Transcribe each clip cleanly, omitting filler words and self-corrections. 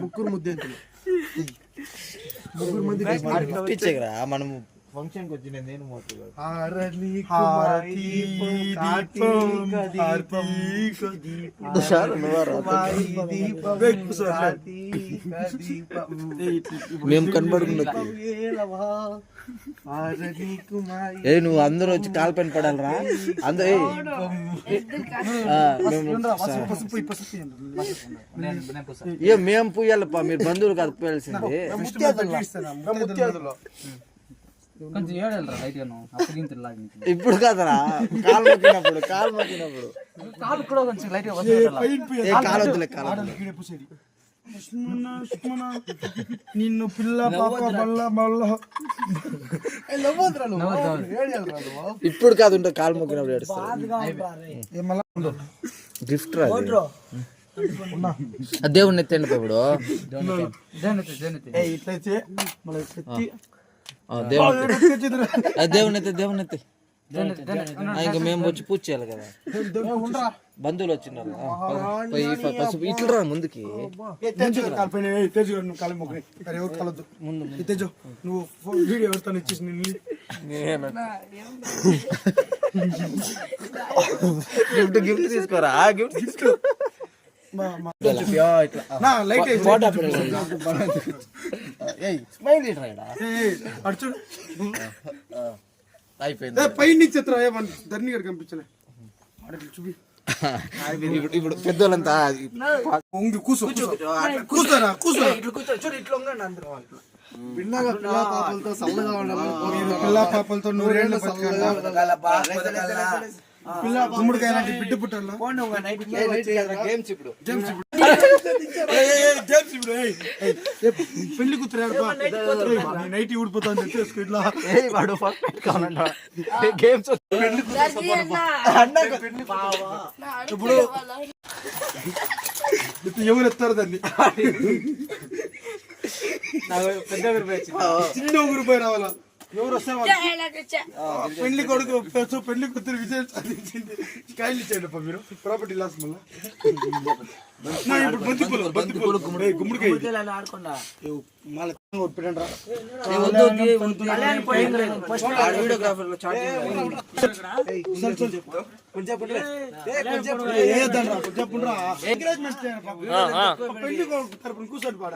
ముగ్గురు ముద్దే మనం ఫంక్షన్ కి వచ్చిన నేను మేము కనబడుకున్నా నువ్వు అందరూ వచ్చి కాలు పైన పడాలరా అందరూ మేము పూయాలప్ప మీరు బంధువులు కాదు పూయాల్సింది ఇప్పుడు కదరా కాలు మొక్కినప్పుడు కాలు వద్దులే నిన్ను పిల్ల పాప బల్ల ఇప్పుడు కాదు ఉంటే కాలు మొక్కినప్పుడు గిఫ్ట్ రా దేవుడిని ఎత్తండి ఇప్పుడు దేవుని ఎత్తే ఇంకా మేము వచ్చి పూజ చేయాలి కదా బంధువులు వచ్చినారు ఇట్లా రా ముందుకి నువ్వు వీడియో ఎవరితో ఇచ్చేసి గిఫ్ట్ తీసుకోరా గిఫ్ట్ తీసుకో అయిపోయింది పైన చిత్ర ధర్ని గారు కనిపించలే చూపి ఇప్పుడు పెద్దోళ్ళంతా కూర్చోరా పిల్ల పాపలతో నూరేళ్ళు గుమ్మడికాయ లాంటి బిడ్డ పుట్టాలా పెళ్లి కూతురు నైట్ ఊడిపోతా చేసుకో ఇట్లా ఇప్పుడు ఎవరు ఎత్తారు దాన్ని చిన్న ఊరు పోయి రావాలా ఎవరు వస్తారు పెళ్లి కొడుకు పెళ్లి కూతురు విజయం సాధించింది కాయలు ఇచ్చాడు మీరు ప్రాపర్టీ లాస్ మళ్ళీ గుమ్మడికాయ కూర్చోండి పాడ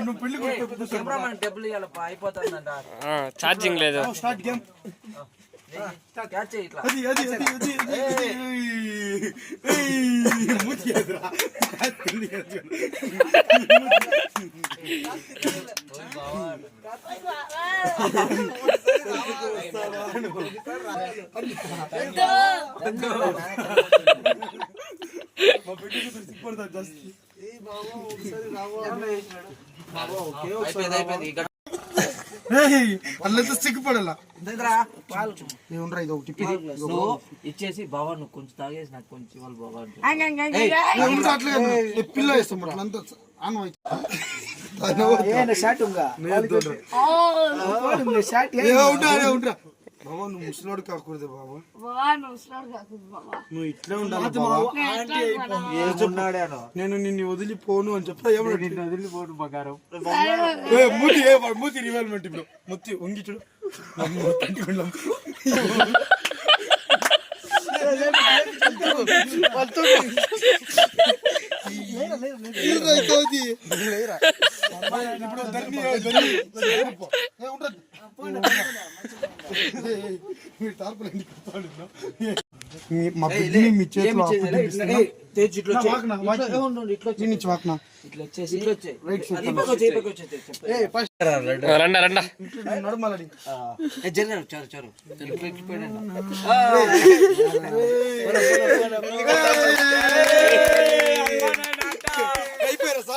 నువ్వు పెళ్లి ఛార్జింగ్ లేదు స్టార్ట్ గేమ్ అట్లయితే సిగ్గుపడాలా ఇచ్చేసి బాబా నువ్వు కొంచెం తాగేసి నాకు కొంచెం ఇవ్వాలి బాబా పిల్ల వేస్తాం బాబా నువ్వు ముసలోడు కాకూడదు బాబా నువ్వు ఇట్లే ఉండాలి నేను నిన్ను వదిలిపోను అని చెప్తా నిన్ను వదిలిపోను బంగారం మూతి రివాల్మెంట్ ఇప్పుడు ముత్తి వంగి చూడు మా బిడ్డని మీ చేతిలో అయిపోయారా